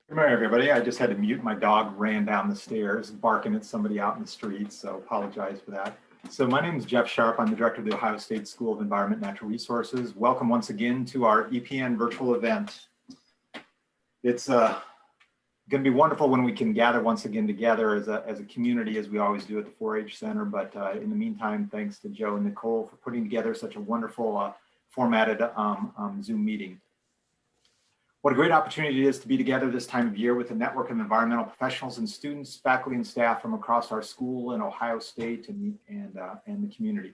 Good morning, everybody. I just had to mute. My dog ran down the stairs barking at somebody out in the street, so apologize for that. So my name is Jeff Sharp. I'm the director of the Ohio State School of Environment and Natural Resources. Welcome once again to our EPN virtual event. It's going to be wonderful when we can gather once again together as a community, as we always do at the 4-H Center. But in the meantime, thanks to Joe and Nicole for putting together such a wonderful formatted Zoom meeting. What a great opportunity it is to be together this time of year with a network of environmental professionals and students, faculty, and staff from across our school in Ohio State and the community.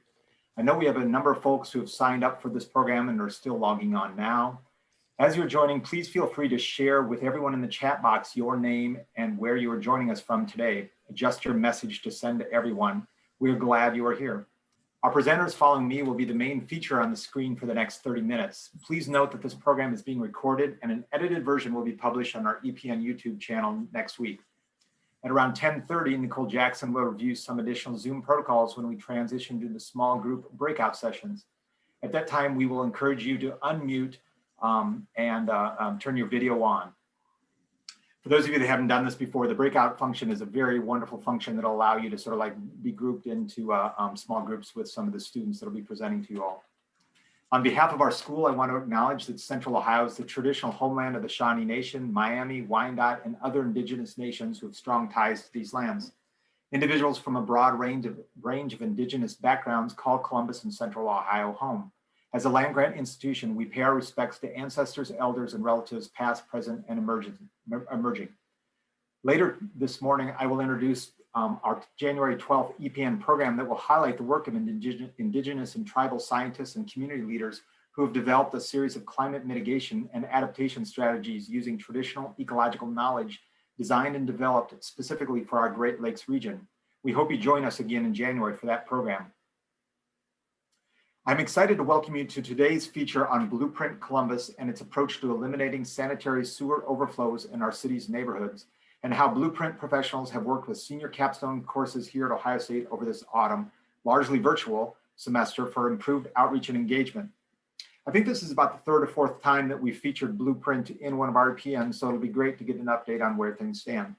I know we have a number of folks who have signed up for this program and are still logging on now. As you're joining, please feel free to share with everyone in the chat box your name and where you are joining us from today. Adjust your message to send to everyone. We're glad you are here. Our presenters following me will be the main feature on the screen for the next 30 minutes. Please note that this program is being recorded and an edited version will be published on our EPN YouTube channel next week. At around 10:30, Nicole Jackson will review some additional Zoom protocols when we transition to the small group breakout sessions. At that time, we will encourage you to unmute and turn your video on. For those of you that haven't done this before, the breakout function is a very wonderful function that'll allow you to sort of like be grouped into small groups with some of the students that'll be presenting to you all. On behalf of our school, I want to acknowledge that Central Ohio is the traditional homeland of the Shawnee Nation, Miami, Wyandotte, and other indigenous nations who have strong ties to these lands. Individuals from a broad range of indigenous backgrounds call Columbus and Central Ohio home. As a land-grant institution, we pay our respects to ancestors, elders, and relatives past, present, and emerging. Later this morning, I will introduce our January 12th EPN program that will highlight the work of indigenous and tribal scientists and community leaders who have developed a series of climate mitigation and adaptation strategies using traditional ecological knowledge designed and developed specifically for our Great Lakes region. We hope you join us again in January for that program. I'm excited to welcome you to today's feature on Blueprint Columbus and its approach to eliminating sanitary sewer overflows in our city's neighborhoods, and how Blueprint professionals have worked with senior capstone courses here at Ohio State over this autumn, largely virtual semester, for improved outreach and engagement. I think this is about the third or fourth time that we've featured Blueprint in one of our EPNs, so it'll be great to get an update on where things stand.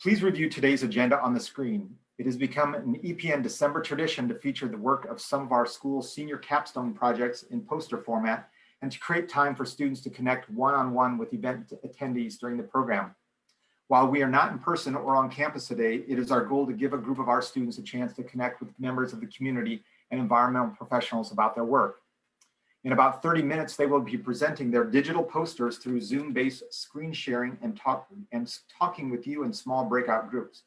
Please review today's agenda on the screen. It has become an EPN December tradition to feature the work of some of our school's senior capstone projects in poster format and to create time for students to connect one-on-one with event attendees during the program. While we are not in person or on campus today, it is our goal to give a group of our students a chance to connect with members of the community and environmental professionals about their work. In about 30 minutes, they will be presenting their digital posters through Zoom-based screen sharing and talking with you in small breakout groups.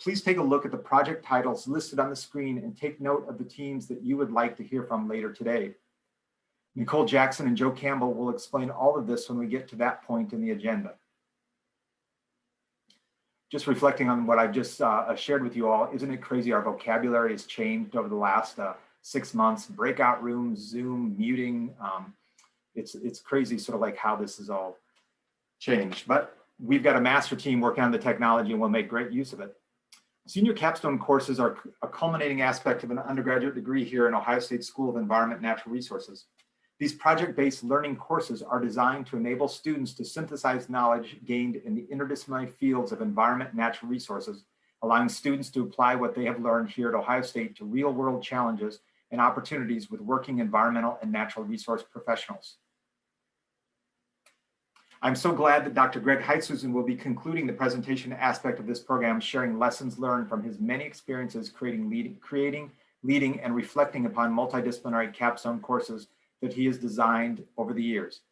Please take a look at the project titles listed on the screen and take note of the teams that you would like to hear from later today. Nicole Jackson and Joe Campbell will explain all of this when we get to that point in the agenda. Just reflecting on what I've just shared with you all, isn't it crazy our vocabulary has changed over the last 6 months? Breakout rooms, Zoom, muting, it's crazy sort of like how this is all changed. But we've got a master team working on the technology and we'll make great use of it. Senior capstone courses are a culminating aspect of an undergraduate degree here in Ohio State School of Environment and Natural Resources. These project-based learning courses are designed to enable students to synthesize knowledge gained in the interdisciplinary fields of environment and natural resources, allowing students to apply what they have learned here at Ohio State to real-world challenges and opportunities with working environmental and natural resource professionals. I'm so glad that Dr. Greg Hitzhusen will be concluding the presentation aspect of this program, sharing lessons learned from his many experiences creating, leading, and reflecting upon multidisciplinary capstone courses that he has designed over the years.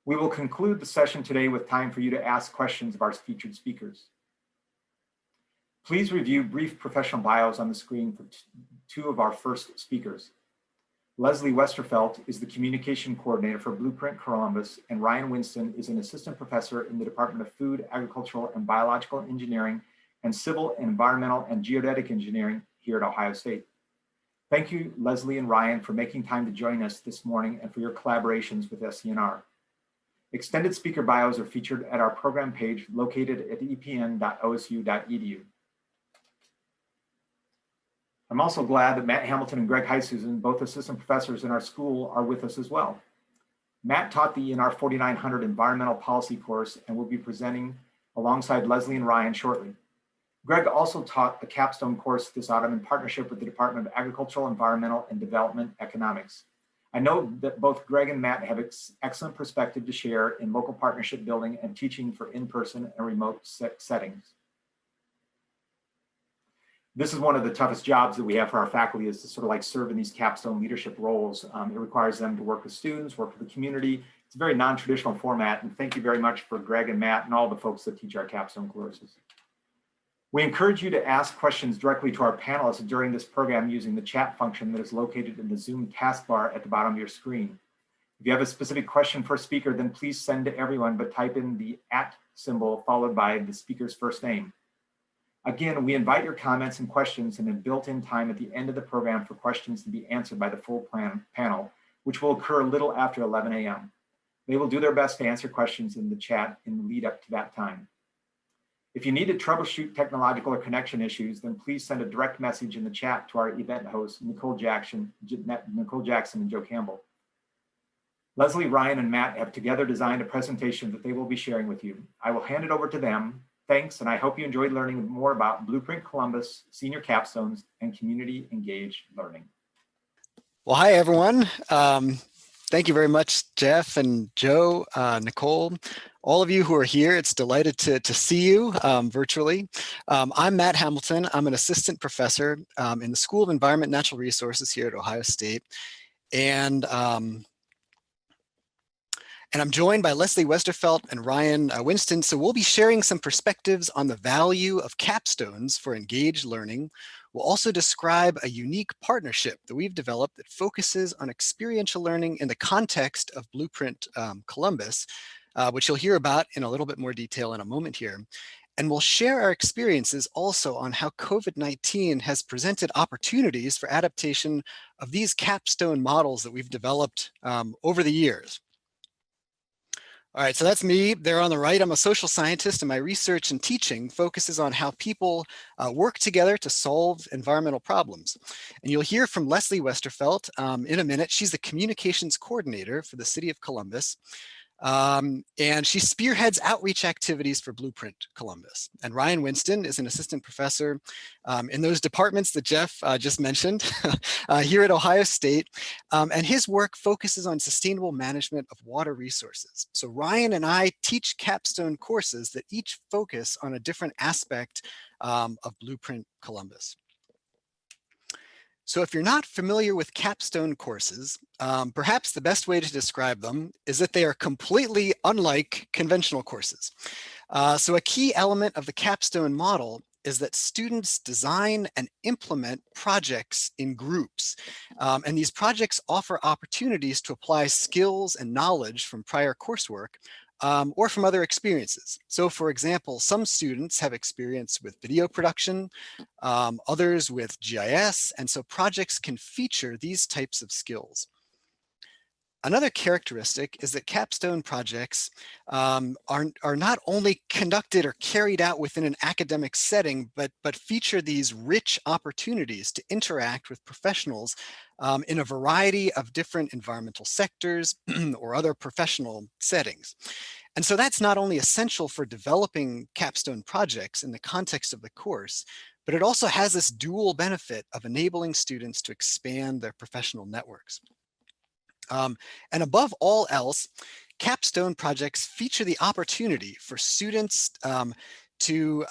We will conclude the session today with time for you to ask questions of our featured speakers. Please review brief professional bios on the screen for two of our first speakers. Leslie Westerfelt is the communication coordinator for Blueprint Columbus, and Ryan Winston is an assistant professor in the Department of Food, Agricultural, and Biological Engineering and Civil, Environmental, and Geodetic Engineering here at Ohio State. Thank you, Leslie and Ryan, for making time to join us this morning and for your collaborations with SENR. Extended speaker bios are featured at our program page located at epn.osu.edu. I'm also glad that Matt Hamilton and Greg Hitzhusen, both assistant professors in our school, are with us as well. Matt taught the ENR 4900 environmental policy course and will be presenting alongside Leslie and Ryan shortly. Greg also taught the capstone course this autumn in partnership with the Department of Agricultural, Environmental, and Development Economics. I know that both Greg and Matt have excellent perspective to share in local partnership building and teaching for in-person and remote settings. This is one of the toughest jobs that we have for our faculty, is to sort of like serve in these capstone leadership roles. It requires them to work with students, work with the community. It's a very non-traditional format, and thank you very much for Greg and Matt and all the folks that teach our capstone courses. We encourage you to ask questions directly to our panelists during this program using the chat function that is located in the Zoom taskbar at the bottom of your screen. If you have a specific question for a speaker, then please send to everyone, but type in the @ symbol followed by the speaker's first name. Again, we invite your comments and questions in a built-in time at the end of the program for questions to be answered by the full panel, which will occur a little after 11 a.m. They will do their best to answer questions in the chat in the lead up to that time. If you need to troubleshoot technological or connection issues, then please send a direct message in the chat to our event hosts, Nicole Jackson and Joe Campbell. Leslie, Ryan, and Matt have together designed a presentation that they will be sharing with you. I will hand it over to them. Thanks, and I hope you enjoyed learning more about Blueprint Columbus, senior capstones, and community engaged learning. Well, hi, everyone. Thank you very much, Jeff and Joe, Nicole, all of you who are here. It's delighted to see you virtually. I'm Matt Hamilton. I'm an assistant professor in the School of Environment and Natural Resources here at Ohio State. And I'm joined by Leslie Westerfelt and Ryan Winston. So we'll be sharing some perspectives on the value of capstones for engaged learning. We'll also describe a unique partnership that we've developed that focuses on experiential learning in the context of Blueprint Columbus, which you'll hear about in a little bit more detail in a moment here. And we'll share our experiences also on how COVID-19 has presented opportunities for adaptation of these capstone models that we've developed over the years. All right, so that's me there on the right. I'm a social scientist, and my research and teaching focuses on how people work together to solve environmental problems. And you'll hear from Leslie Westerfelt in a minute. She's the communications coordinator for the city of Columbus. And she spearheads outreach activities for Blueprint Columbus. And Ryan Winston is an assistant professor in those departments that Jeff just mentioned here at Ohio State. And his work focuses on sustainable management of water resources. So Ryan and I teach capstone courses that each focus on a different aspect of Blueprint Columbus. So if you're not familiar with capstone courses, perhaps the best way to describe them is that they are completely unlike conventional courses. So a key element of the capstone model is that students design and implement projects in groups. And these projects offer opportunities to apply skills and knowledge from prior coursework or from other experiences. So for example, some students have experience with video production, others with GIS, and so projects can feature these types of skills. Another characteristic is that capstone projects are not only conducted or carried out within an academic setting, but feature these rich opportunities to interact with professionals in a variety of different environmental sectors or other professional settings. And so that's not only essential for developing capstone projects in the context of the course, but it also has this dual benefit of enabling students to expand their professional networks. And above all else, capstone projects feature the opportunity for students to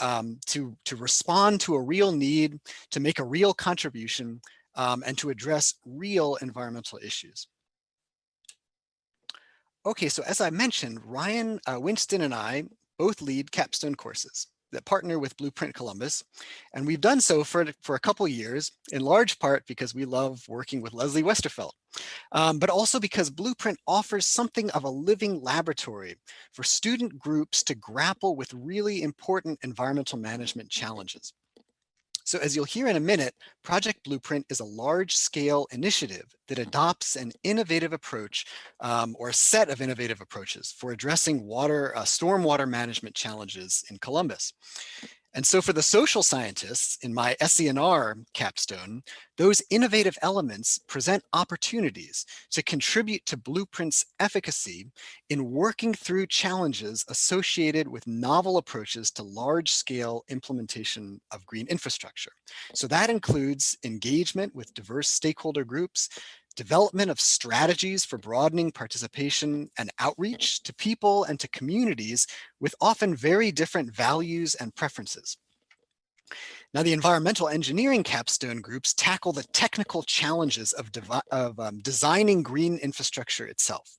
respond to a real need, to make a real contribution, and to address real environmental issues. Okay, so as I mentioned, Ryan Winston and I both lead capstone courses that partner with Blueprint Columbus. And we've done so for a couple of years, in large part because we love working with Leslie Westerfelt, but also because Blueprint offers something of a living laboratory for student groups to grapple with really important environmental management challenges. So as you'll hear in a minute, Project Blueprint is a large-scale initiative that adopts an innovative approach or a set of innovative approaches for addressing stormwater management challenges in Columbus. And so for the social scientists in my SENR capstone, those innovative elements present opportunities to contribute to Blueprint's efficacy in working through challenges associated with novel approaches to large-scale implementation of green infrastructure. So that includes engagement with diverse stakeholder groups, development of strategies for broadening participation and outreach to people and to communities with often very different values and preferences. Now, the environmental engineering capstone groups tackle the technical challenges of designing green infrastructure itself.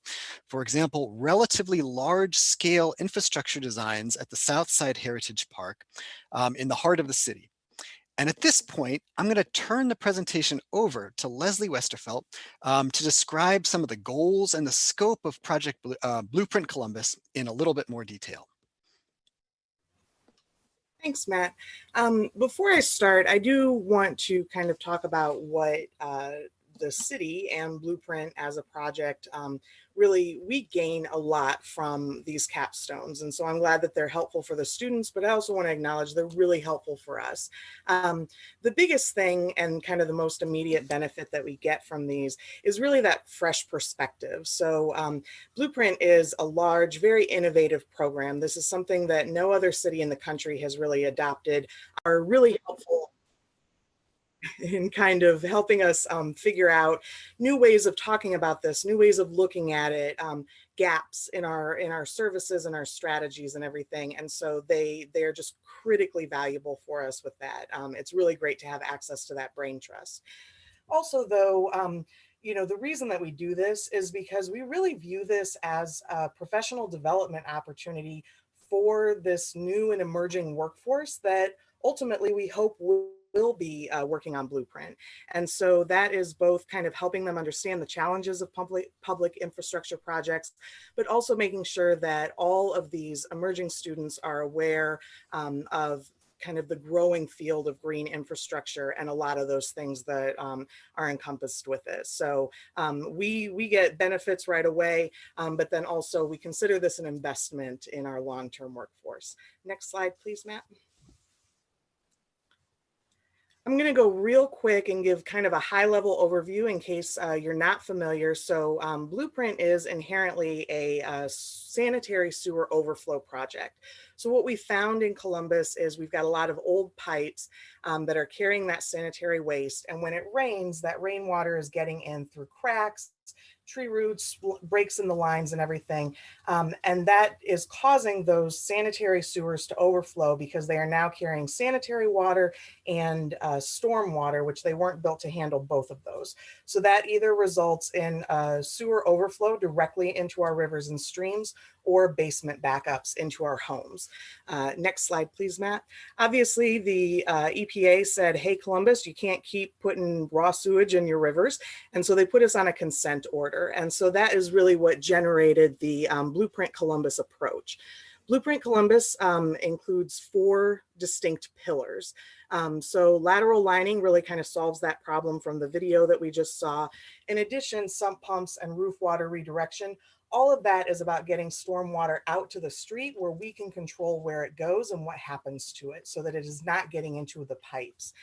For example, relatively large-scale infrastructure designs at the Southside Heritage Park in the heart of the city. And at this point, I'm going to turn the presentation over to Leslie Westerfelt to describe some of the goals and the scope of Project Blueprint Columbus in a little bit more detail. Thanks, Matt. Before I start, I do want to kind of talk about what the city and Blueprint as a project, really we gain a lot from these capstones. And so I'm glad that they're helpful for the students, but I also want to acknowledge they're really helpful for us. The biggest thing and kind of the most immediate benefit that we get from these is really that fresh perspective. So Blueprint is a large, very innovative program. This is something that no other city in the country has really adopted, are really helpful in kind of helping us figure out new ways of talking about this, new ways of looking at it, gaps in our services and our strategies and everything. And so they're just critically valuable for us with that. It's really great to have access to that brain trust. Also, though, you know, the reason that we do this is because we really view this as a professional development opportunity for this new and emerging workforce that ultimately we hope will be working on Blueprint. And so that is both kind of helping them understand the challenges of public infrastructure projects, but also making sure that all of these emerging students are aware of kind of the growing field of green infrastructure and a lot of those things that are encompassed with it. So we get benefits right away, but then also we consider this an investment in our long-term workforce. Next slide, please, Matt. I'm going to go real quick and give kind of a high-level overview in case you're not familiar. So Blueprint is inherently a sanitary sewer overflow project. So what we found in Columbus is we've got a lot of old pipes that are carrying that sanitary waste. And when it rains, that rainwater is getting in through cracks, tree roots, breaks in the lines and everything. And that is causing those sanitary sewers to overflow because they are now carrying sanitary water and storm water, which they weren't built to handle both of those. So that either results in sewer overflow directly into our rivers and streams or basement backups into our homes. Next slide, please, Matt. Obviously, the EPA said, hey, Columbus, you can't keep putting raw sewage in your rivers. And so they put us on a consent order. And so that is really what generated the Blueprint Columbus approach. Blueprint Columbus includes 4 distinct pillars. So lateral lining really kind of solves that problem from the video that we just saw. In addition, sump pumps and roof water redirection, all of that is about getting storm water out to the street where we can control where it goes and what happens to it so that it is not getting into the pipes.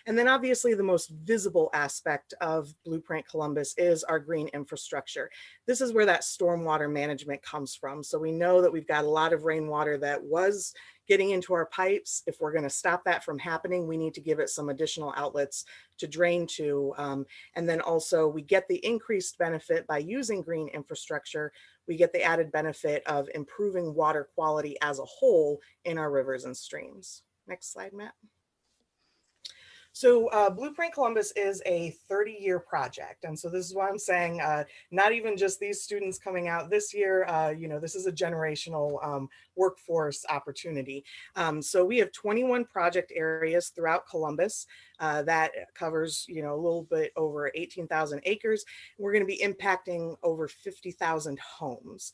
And then obviously the most visible aspect of Blueprint Columbus is our green infrastructure. This is where that stormwater management comes from. So we know that we've got a lot of rainwater that was getting into our pipes. If we're going to stop that from happening, we need to give it some additional outlets to drain to. And then also we get the increased benefit by using green infrastructure. We get the added benefit of improving water quality as a whole in our rivers and streams. Next slide, Matt. So Blueprint Columbus is a 30-year project. And so this is why I'm saying not even just these students coming out this year, you know, this is a generational workforce opportunity. So we have 21 project areas throughout Columbus that covers, you know, a little bit over 18,000 acres. We're going to be impacting over 50,000 homes.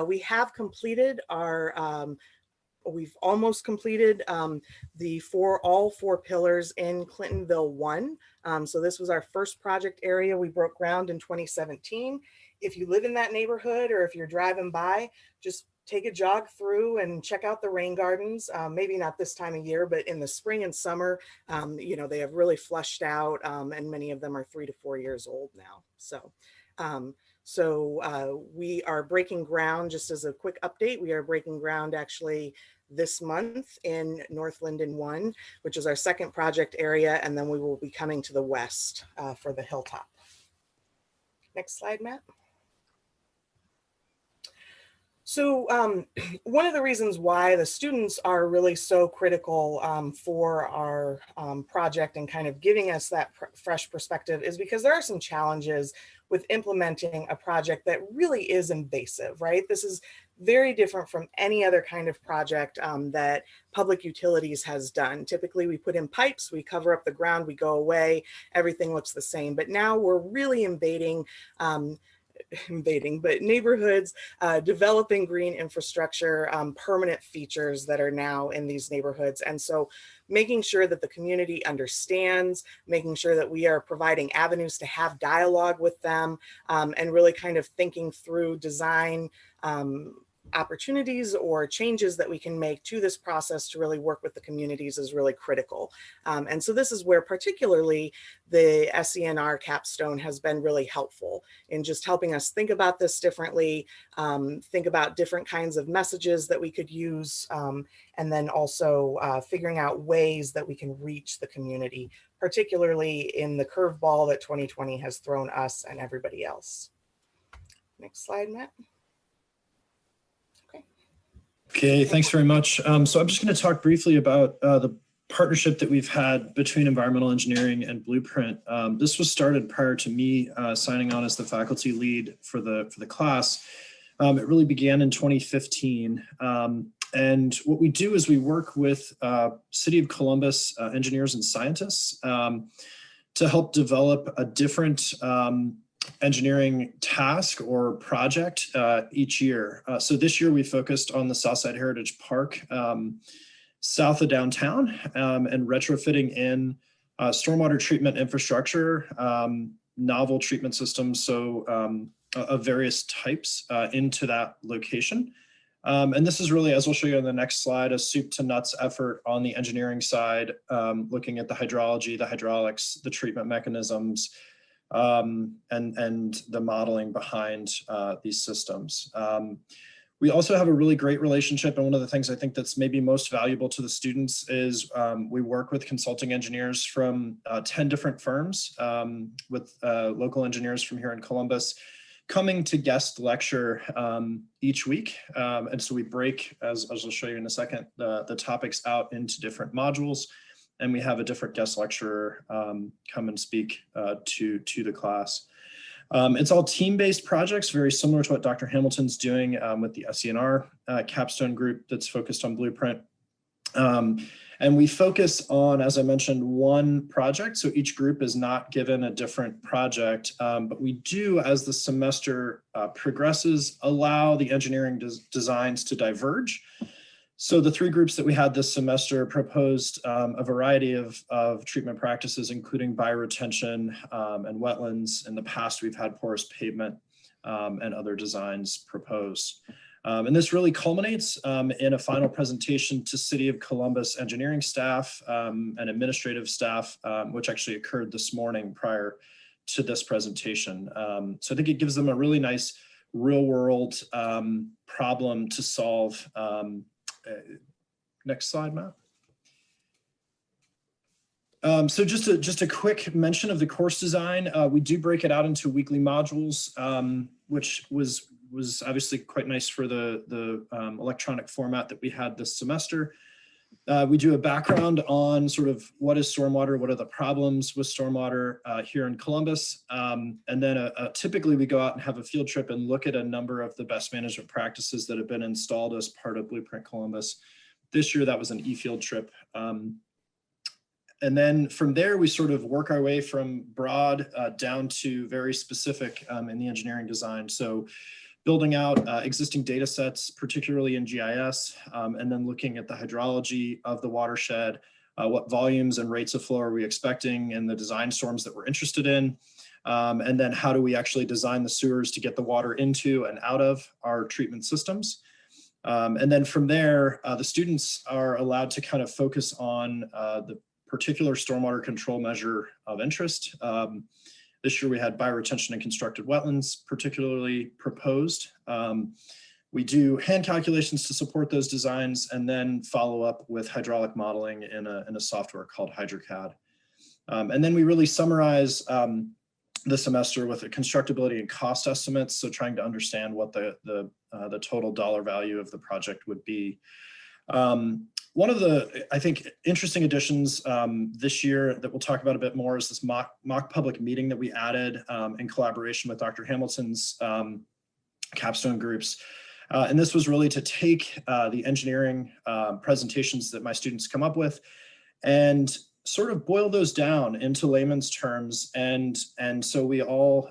We have completed our we've almost completed all four pillars in Clintonville 1. So this was our first project area. We broke ground in 2017. If you live in that neighborhood or if you're driving by, just take a jog through and check out the rain gardens. Maybe not this time of year, but in the spring and summer, you know, they have really flushed out, and many of them are 3 to 4 years old now. So we are breaking ground, just as a quick update, we are breaking ground actually this month in North Linden 1, which is our second project area, and then we will be coming to the west for the hilltop. Next slide, Matt. So one of the reasons why the students are really so critical for our project and kind of giving us that fresh perspective is because there are some challenges with implementing a project that really is invasive, right? This is very different from any other kind of project that public utilities has done. Typically, we put in pipes, we cover up the ground, we go away, everything looks the same. But now we're really invading but neighborhoods, developing green infrastructure, permanent features that are now in these neighborhoods. And so making sure that the community understands, making sure that we are providing avenues to have dialogue with them, and really kind of thinking through design opportunities or changes that we can make to this process to really work with the communities is really critical. And so this is where particularly the SENR capstone has been really helpful in just helping us think about this differently, think about different kinds of messages that we could use, and then also figuring out ways that we can reach the community, particularly in the curveball that 2020 has thrown us and everybody else. Next slide, Matt. Okay, thanks very much. So I'm just going to talk briefly about the partnership that we've had between environmental engineering and Blueprint. This was started prior to me signing on as the faculty lead for the class. It really began in 2015. And what we do is we work with City of Columbus engineers and scientists to help develop a different engineering task or project each year. So this year we focused on the Southside Heritage Park south of downtown and retrofitting in stormwater treatment infrastructure, novel treatment systems, so of various types into that location. And this is really, as we'll show you on the next slide, a soup to nuts effort on the engineering side, looking at the hydrology, the hydraulics, the treatment mechanisms, and the modeling behind these systems. We also have a really great relationship, and one of the things I think that's maybe most valuable to the students is we work with consulting engineers from 10 different firms, with local engineers from here in Columbus coming to guest lecture each week. And so we break, as I'll show you in a second, the topics out into different modules. And we have a different guest lecturer come and speak to the class. It's all team-based projects, very similar to what Dr. Hamilton's doing with the SENR capstone group that's focused on Blueprint. And we focus on, as I mentioned, one project. So each group is not given a different project, but we do, as the semester progresses, allow the engineering designs to diverge. So the three groups that we had this semester proposed a variety of treatment practices, including bioretention and wetlands. In the past, we've had porous pavement and other designs proposed. And this really culminates in a final presentation to City of Columbus engineering staff and administrative staff, which actually occurred this morning prior to this presentation. So I think it gives them a really nice real world problem to solve. Next slide, Matt. So just a quick mention of the course design. We do break it out into weekly modules, which was obviously quite nice for the electronic format that we had this semester. We do a background on sort of what is stormwater, what are the problems with stormwater here in Columbus. And then typically we go out and have a field trip and look at a number of the best management practices that have been installed as part of Blueprint Columbus. This year that was an e-field trip. And then from there, we sort of work our way from broad down to very specific in the engineering design. So building out existing data sets, particularly in GIS, and then looking at the hydrology of the watershed, what volumes and rates of flow are we expecting in the design storms that we're interested in, and then how do we actually design the sewers to get the water into and out of our treatment systems. And then from there, the students are allowed to kind of focus on the particular stormwater control measure of interest. This year we had bioretention and constructed wetlands particularly proposed. We do hand calculations to support those designs and then follow up with hydraulic modeling in a software called HydroCAD. And then we really summarize the semester with a constructability and cost estimates. So trying to understand what the total dollar value of the project would be. One of the, I think, interesting additions this year that we'll talk about a bit more is this mock public meeting that we added in collaboration with Dr. Hamilton's capstone groups. And this was really to take the engineering presentations that my students come up with and sort of boil those down into layman's terms. And so we all,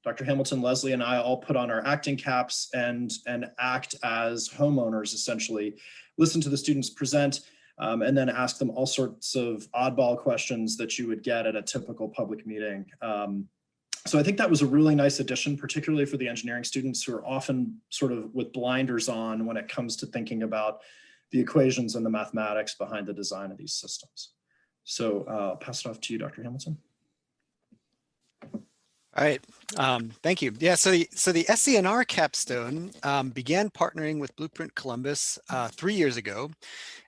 Dr. Hamilton, Leslie, and I all put on our acting caps and act as homeowners, essentially, listen to the students present, and then ask them all sorts of oddball questions that you would get at a typical public meeting. So I think that was a really nice addition, particularly for the engineering students who are often sort of with blinders on when it comes to thinking about the equations and the mathematics behind the design of these systems. So I'll pass it off to you, Dr. Hamilton. All right, thank you. Yeah, so the SCNR capstone began partnering with Blueprint Columbus 3 years ago.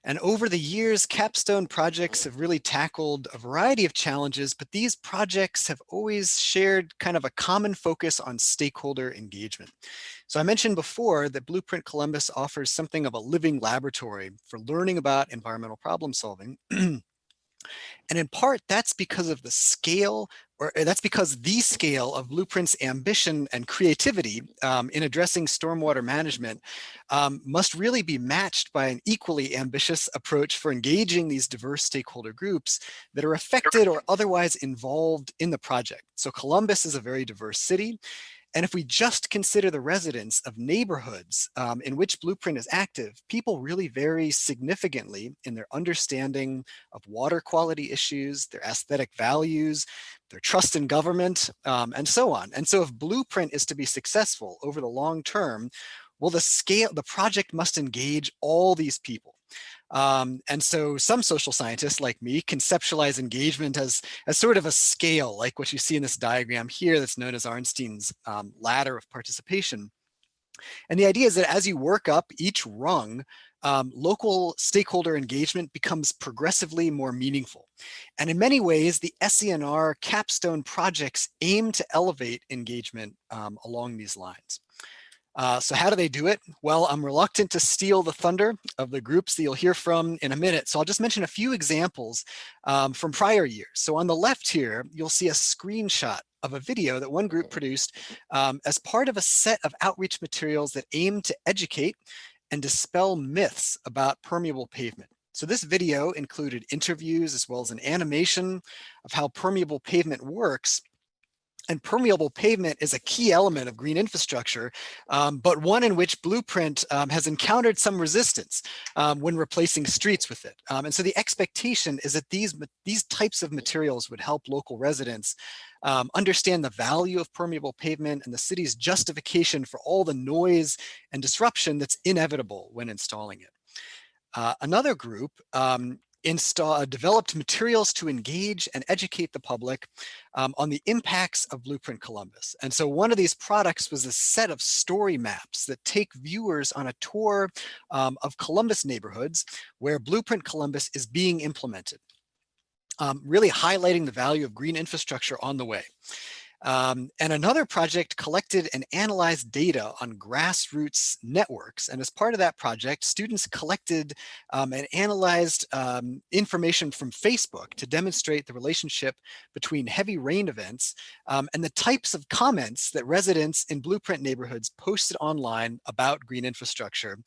And over the years, capstone projects have really tackled a variety of challenges, but these projects have always shared kind of a common focus on stakeholder engagement. So I mentioned before that Blueprint Columbus offers something of a living laboratory for learning about environmental problem solving. And in part, that's because of the scale, or that's because the scale of Blueprint's ambition and creativity in addressing stormwater management must really be matched by an equally ambitious approach for engaging these diverse stakeholder groups that are affected or otherwise involved in the project. So Columbus is a very diverse city. And if we just consider the residents of neighborhoods in which Blueprint is active, people really vary significantly in their understanding of water quality issues, their aesthetic values, their trust in government, and so on. And so if Blueprint is to be successful over the long term, well, the project must engage all these people. And so some social scientists like me conceptualize engagement as sort of a scale, like what you see in this diagram here that's known as Arnstein's ladder of participation. And the idea is that as you work up each rung, local stakeholder engagement becomes progressively more meaningful. And in many ways, the SCNR capstone projects aim to elevate engagement along these lines. So how do they do it? Well, I'm reluctant to steal the thunder of the groups that you'll hear from in a minute. So I'll just mention a few examples from prior years. So on the left here, you'll see a screenshot of a video that one group produced as part of a set of outreach materials that aim to educate and dispel myths about permeable pavement. So this video included interviews as well as an animation of how permeable pavement works. And permeable pavement is a key element of green infrastructure, but one in which Blueprint has encountered some resistance when replacing streets with it. And so the expectation is that these types of materials would help local residents understand the value of permeable pavement and the city's justification for all the noise and disruption that's inevitable when installing it. Another group developed materials to engage and educate the public on the impacts of Blueprint Columbus. And so one of these products was a set of story maps that take viewers on a tour of Columbus neighborhoods where Blueprint Columbus is being implemented, really highlighting the value of green infrastructure on the way. And another project collected and analyzed data on grassroots networks. And as part of that project, students collected and analyzed information from Facebook to demonstrate the relationship between heavy rain events and the types of comments that residents in Blueprint neighborhoods posted online about green infrastructure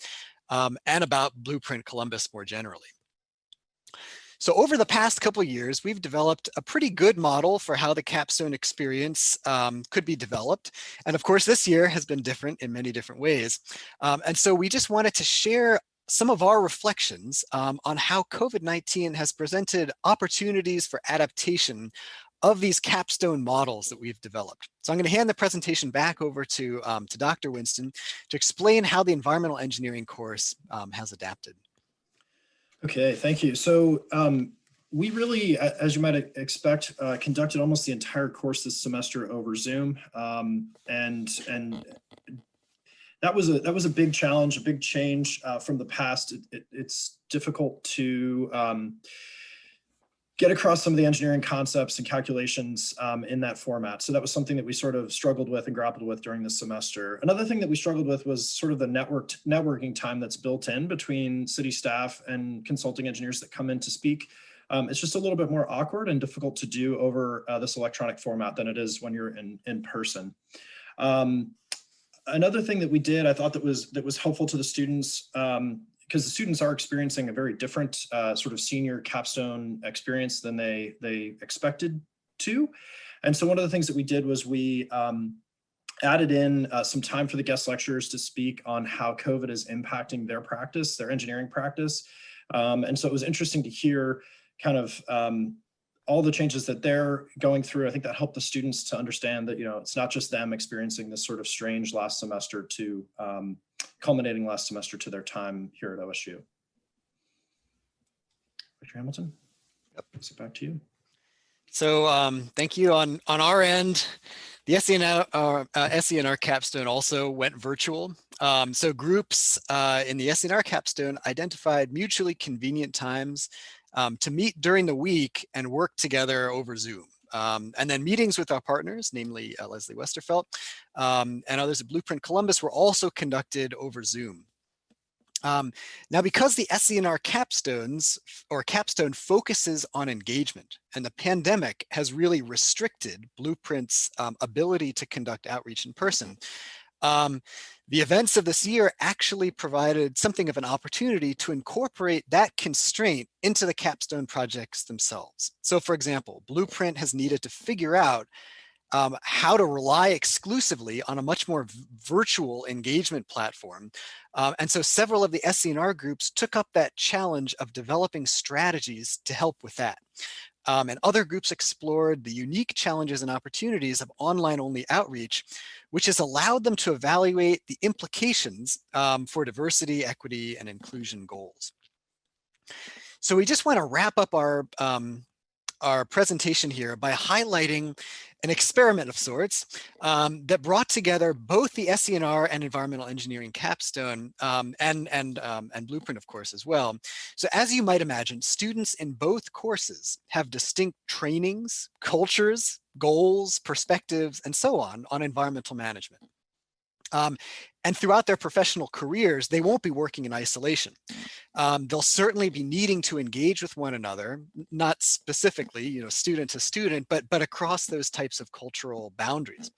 and about Blueprint Columbus more generally. So over the past couple of years, we've developed a pretty good model for how the capstone experience could be developed. And of course, this year has been different in many different ways. And so we just wanted to share some of our reflections on how COVID-19 has presented opportunities for adaptation of these capstone models that we've developed. So I'm going to hand the presentation back over to Dr. Winston to explain how the environmental engineering course has adapted. Okay, thank you. So we really, as you might expect, conducted almost the entire course this semester over Zoom, and that was a big challenge, a big change from the past. It's difficult to get across some of the engineering concepts and calculations in that format. So that was something that we sort of struggled with and grappled with during this semester. Another thing that we struggled with was sort of the networking time that's built in between city staff and consulting engineers that come in to speak. It's just a little bit more awkward and difficult to do over this electronic format than it is when you're in person. Another thing that we did, I thought that was helpful to the students, because the students are experiencing a very different sort of senior capstone experience than they expected to. And so one of the things that we did was we added in some time for the guest lecturers to speak on how COVID is impacting their practice, their engineering practice. And so it was interesting to hear kind of all the changes that they're going through. I think that helped the students to understand that, it's not just them experiencing this sort of strange last semester to culminating last semester to their time here at OSU. Dr. Hamilton, pass it back to you. So thank you. On our end, the SENR capstone also went virtual. So groups in the SENR capstone identified mutually convenient times to meet during the week and work together over Zoom. And then meetings with our partners, namely Leslie Westerfelt and others at Blueprint Columbus, were also conducted over Zoom. Now, because the SENR capstone focuses on engagement, and the pandemic has really restricted Blueprint's ability to conduct outreach in person, the events of this year actually provided something of an opportunity to incorporate that constraint into the capstone projects themselves. So for example, Blueprint has needed to figure out how to rely exclusively on a much more virtual engagement platform. And so several of the SENR groups took up that challenge of developing strategies to help with that. And other groups explored the unique challenges and opportunities of online-only outreach, which has allowed them to evaluate the implications for diversity, equity, and inclusion goals. So we just want to wrap up our presentation here by highlighting an experiment of sorts that brought together both the SENR and environmental engineering capstone and Blueprint, of course, as well. So as you might imagine, students in both courses have distinct trainings, cultures, goals, perspectives, and so on environmental management. And throughout their professional careers, they won't be working in isolation. They'll certainly be needing to engage with one another, not specifically, student to student, but across those types of cultural boundaries.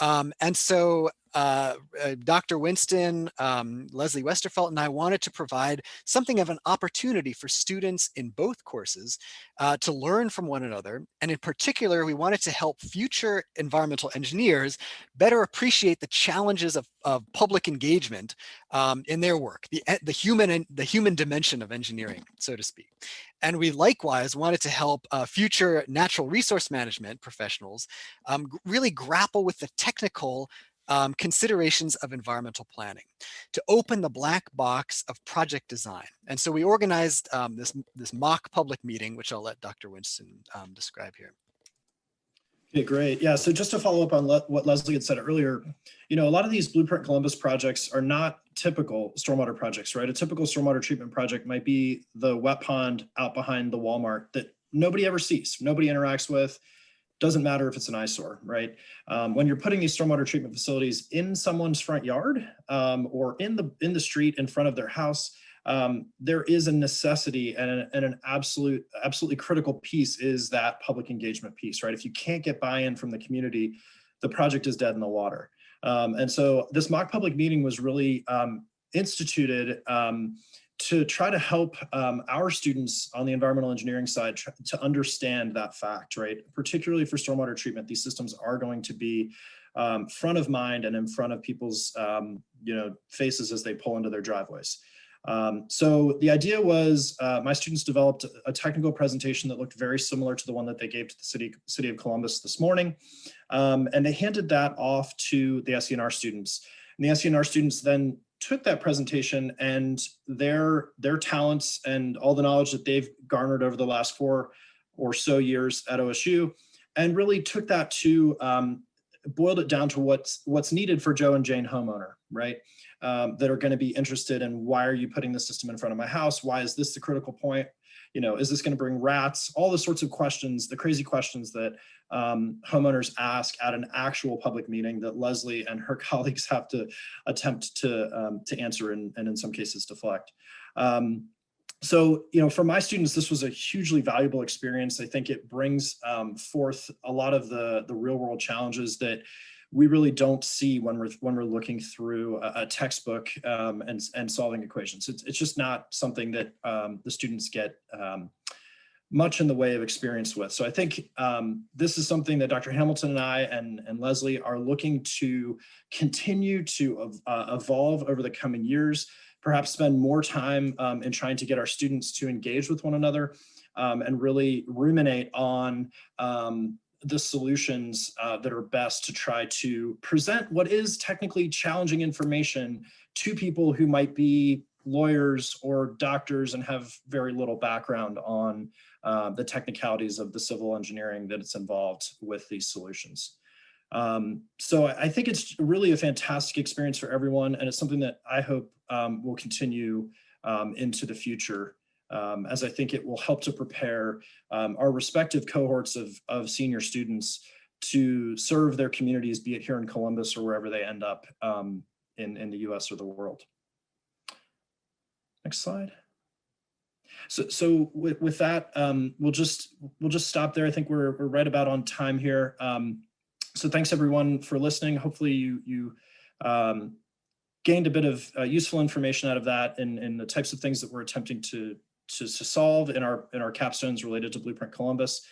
And so Dr. Winston, Leslie Westerfelt, and I wanted to provide something of an opportunity for students in both courses to learn from one another. And in particular, we wanted to help future environmental engineers better appreciate the challenges of public engagement in their work, the human dimension of engineering, so to speak. And we likewise wanted to help future natural resource management professionals really grapple with the technical considerations of environmental planning, to open the black box of project design. And so we organized this mock public meeting, which I'll let Dr. Winston describe here. Okay, great. Yeah, so just to follow up on what Leslie had said earlier, a lot of these Blueprint Columbus projects are not typical stormwater projects, right? A typical stormwater treatment project might be the wet pond out behind the Walmart that nobody ever sees, nobody interacts with. Doesn't matter if it's an eyesore, right? When you're putting these stormwater treatment facilities in someone's front yard or in the street in front of their house, there is a necessity and an absolutely critical piece is that public engagement piece, right? If you can't get buy-in from the community, the project is dead in the water. And so this mock public meeting was really instituted to try to help our students on the environmental engineering side to understand that fact, right? Particularly for stormwater treatment, these systems are going to be front of mind and in front of people's faces as they pull into their driveways. So the idea was my students developed a technical presentation that looked very similar to the one that they gave to the City of Columbus this morning. And they handed that off to the SENR students. And the SENR students then took that presentation and their talents and all the knowledge that they've garnered over the last 4 or so years at OSU, and really took that to boiled it down to what's needed for Joe and Jane homeowner, right? That are going to be interested in, why are you putting the system in front of my house? Why is this the critical point? You know, is this going to bring rats? All the sorts of questions, the crazy questions that homeowners ask at an actual public meeting that Leslie and her colleagues have to attempt to answer and in some cases deflect. So, you know, for my students, this was a hugely valuable experience. I think it brings forth a lot of the real world challenges that we really don't see when we're looking through a textbook and solving equations. It's just not something that the students get much in the way of experience with. So I think this is something that Dr. Hamilton and I and Leslie are looking to continue to evolve over the coming years, perhaps spend more time in trying to get our students to engage with one another and really ruminate on the solutions that are best to try to present what is technically challenging information to people who might be lawyers or doctors and have very little background on the technicalities of the civil engineering that's involved with these solutions. So I think it's really a fantastic experience for everyone, and it's something that I hope will continue into the future, as I think it will help to prepare our respective cohorts of senior students to serve their communities, be it here in Columbus or wherever they end up in the US or the world. Next slide. So with that, we'll just stop there. I think we're right about on time here. So thanks everyone for listening. Hopefully you gained a bit of useful information out of that and the types of things that we're attempting to solve in our capstones related to Blueprint Columbus.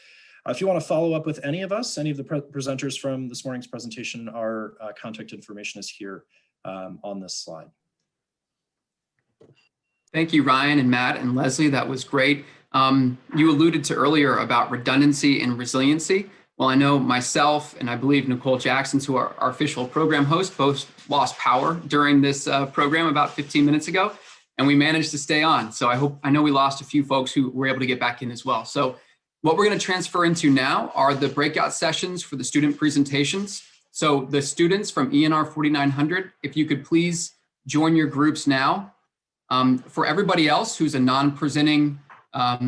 If you want to follow up with any of us, any of the presenters from this morning's presentation, our contact information is here on this slide. Thank you, Ryan and Matt and Leslie. That was great. You alluded to earlier about redundancy and resiliency. Well, I know myself and I believe Nicole Jackson, who are our official program host, both lost power during this program about 15 minutes ago, and we managed to stay on. So I know we lost a few folks who were able to get back in as well. So what we're going to transfer into now are the breakout sessions for the student presentations. So the students from ENR 4900, if you could please join your groups now. For everybody else who's a non-presenting, a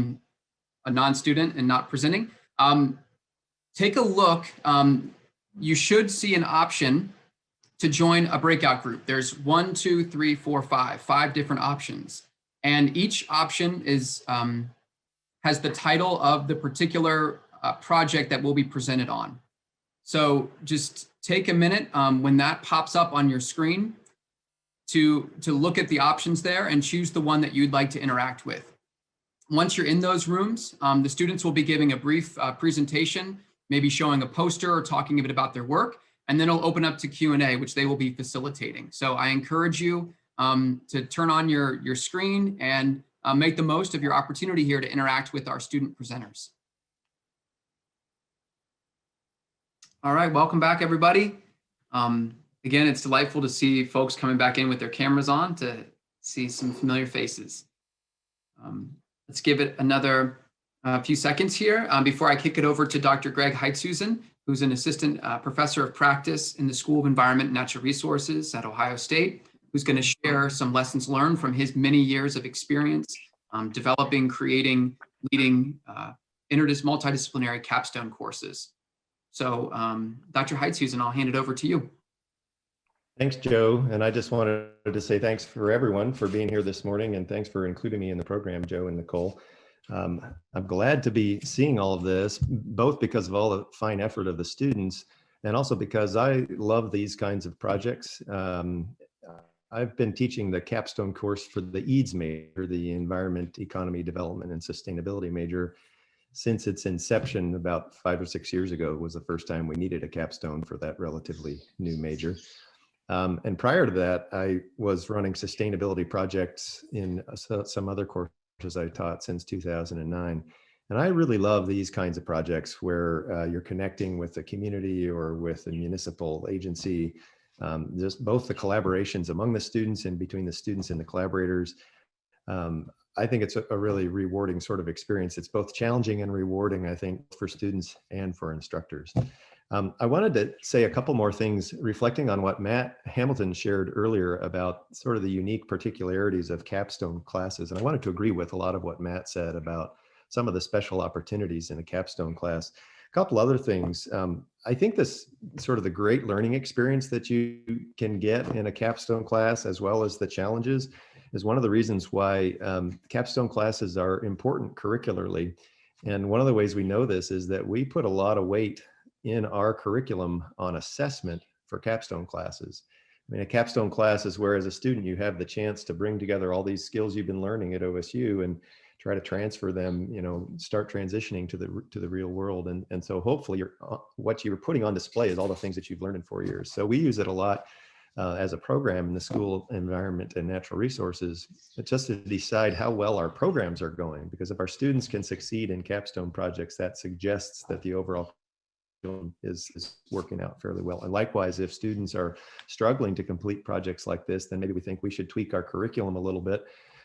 non-student and not presenting, take a look. You should see an option to join a breakout group. There's 5 different options. And each option is has the title of the particular project that will be presented on. So just take a minute when that pops up on your screen to look at the options there and choose the one that you'd like to interact with. Once you're in those rooms, the students will be giving a brief presentation, maybe showing a poster or talking a bit about their work, and then it'll open up to Q&A, which they will be facilitating. So I encourage you to turn on your screen and make the most of your opportunity here to interact with our student presenters. All right, welcome back, everybody. Again, it's delightful to see folks coming back in with their cameras on to see some familiar faces. Let's give it another few seconds here before I kick it over to Dr. Greg Hitzhusen, who's an assistant professor of practice in the School of Environment and Natural Resources at Ohio State, who's going to share some lessons learned from his many years of experience developing, creating, leading multidisciplinary capstone courses. So Dr. Hitzhusen, I'll hand it over to you. Thanks, Joe. And I just wanted to say thanks for everyone for being here this morning, and thanks for including me in the program, Joe and Nicole. I'm glad to be seeing all of this, both because of all the fine effort of the students, and also because I love these kinds of projects. I've been teaching the capstone course for the EADS major, the Environment, Economy, Development, and Sustainability major, since its inception about 5 or 6 years ago was the first time we needed a capstone for that relatively new major. And prior to that, I was running sustainability projects in some other courses I taught since 2009. And I really love these kinds of projects where you're connecting with the community or with a municipal agency, just both the collaborations among the students and between the students and the collaborators. I think it's a really rewarding sort of experience. It's both challenging and rewarding, I think, for students and for instructors. I wanted to say a couple more things reflecting on what Matt Hamilton shared earlier about sort of the unique particularities of capstone classes. And I wanted to agree with a lot of what Matt said about some of the special opportunities in a capstone class. A couple other things. I think this sort of the great learning experience that you can get in a capstone class, as well as the challenges, is one of the reasons why capstone classes are important curricularly. And one of the ways we know this is that we put a lot of weight in our curriculum on assessment for capstone classes. I mean, a capstone class is where as a student, you have the chance to bring together all these skills you've been learning at OSU and try to transfer them, start transitioning to the real world. And so hopefully what you're putting on display is all the things that you've learned in 4 years. So we use it a lot as a program in the School of Environment and Natural Resources, just to decide how well our programs are going. Because if our students can succeed in capstone projects, that suggests that the overall is working out fairly well. And likewise, if students are struggling to complete projects like this, then maybe we think we should tweak our curriculum a little bit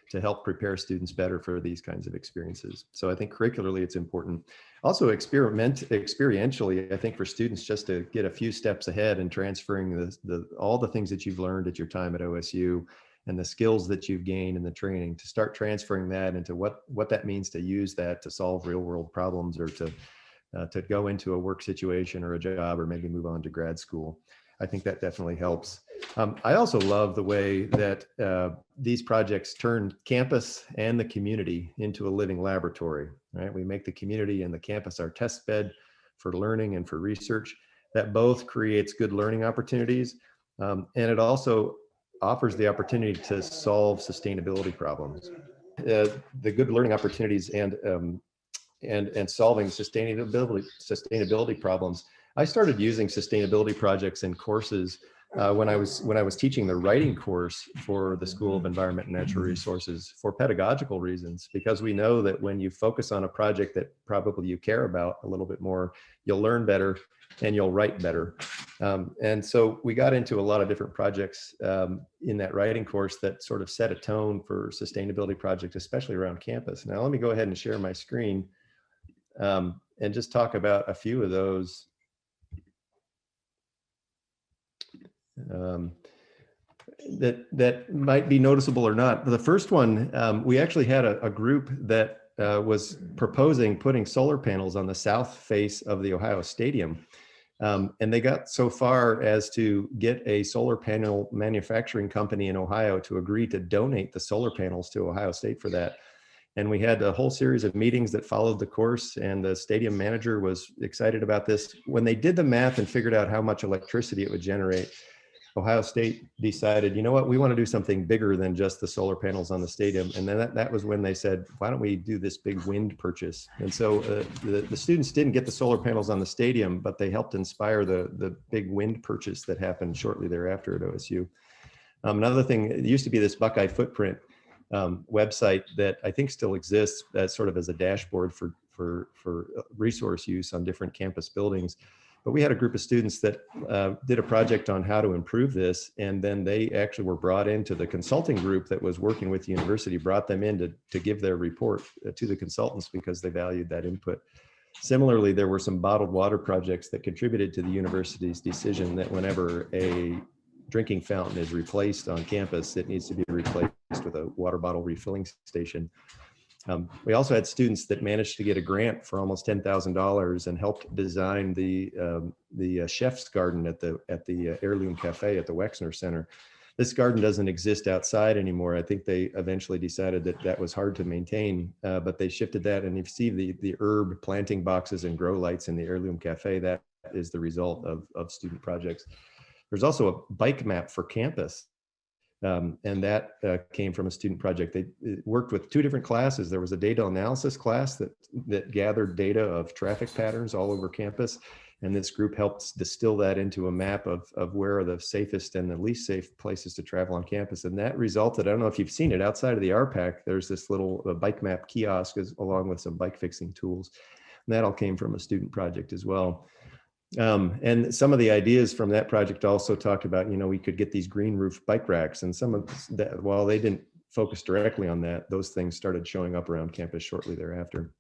to help prepare students better for these kinds of experiences. So I think curricularly it's important. Also experientially, I think for students just to get a few steps ahead and transferring all the things that you've learned at your time at OSU and the skills that you've gained in the training, to start transferring that into what that means to use that to solve real world problems or to go into a work situation or a job or maybe move on to grad school. I think that definitely helps. I also love the way that these projects turn campus and the community into a living laboratory, right? We make the community and the campus our test bed for learning and for research. That both creates good learning opportunities, and it also offers the opportunity to solve sustainability problems. The good learning opportunities and solving sustainability problems. I started using sustainability projects in courses when I was teaching the writing course for the School of Environment and Natural Resources for pedagogical reasons, because we know that when you focus on a project that probably you care about a little bit more, you'll learn better and you'll write better. And so we got into a lot of different projects in that writing course that sort of set a tone for sustainability projects, especially around campus. Now, let me go ahead and share my screen and just talk about a few of those. That might be noticeable or not. The first one, we actually had a group that was proposing putting solar panels on the south face of the Ohio Stadium. And they got so far as to get a solar panel manufacturing company in Ohio to agree to donate the solar panels to Ohio State for that. And we had a whole series of meetings that followed the course, and the stadium manager was excited about this. When they did the math and figured out how much electricity it would generate, Ohio State decided, you know what, we want to do something bigger than just the solar panels on the stadium. And then that was when they said, why don't we do this big wind purchase? And so the students didn't get the solar panels on the stadium, but they helped inspire the big wind purchase that happened shortly thereafter at OSU. Another thing, it used to be this Buckeye Footprint website that I think still exists as sort of as a dashboard for resource use on different campus buildings. But we had a group of students that did a project on how to improve this. And then they actually were brought into the consulting group that was working with the university, brought them in to give their report to the consultants because they valued that input. Similarly, there were some bottled water projects that contributed to the university's decision that whenever a drinking fountain is replaced on campus, it needs to be replaced with a water bottle refilling station. We also had students that managed to get a grant for almost $10,000 and helped design the chef's garden at the Heirloom Cafe at the Wexner Center. This garden doesn't exist outside anymore. I think they eventually decided that was hard to maintain, but they shifted that. And you see the herb planting boxes and grow lights in the Heirloom Cafe. That is the result of student projects. There's also a bike map for campus. And that came from a student project. They worked with two different classes. There was a data analysis class that gathered data of traffic patterns all over campus. And this group helped distill that into a map of where are the safest and the least safe places to travel on campus. And that resulted, I don't know if you've seen it, outside of the RPAC, there's this little bike map kiosk along with some bike fixing tools. And that all came from a student project as well. And some of the ideas from that project also talked about, we could get these green roof bike racks, and some of that, while they didn't focus directly on that, those things started showing up around campus shortly thereafter.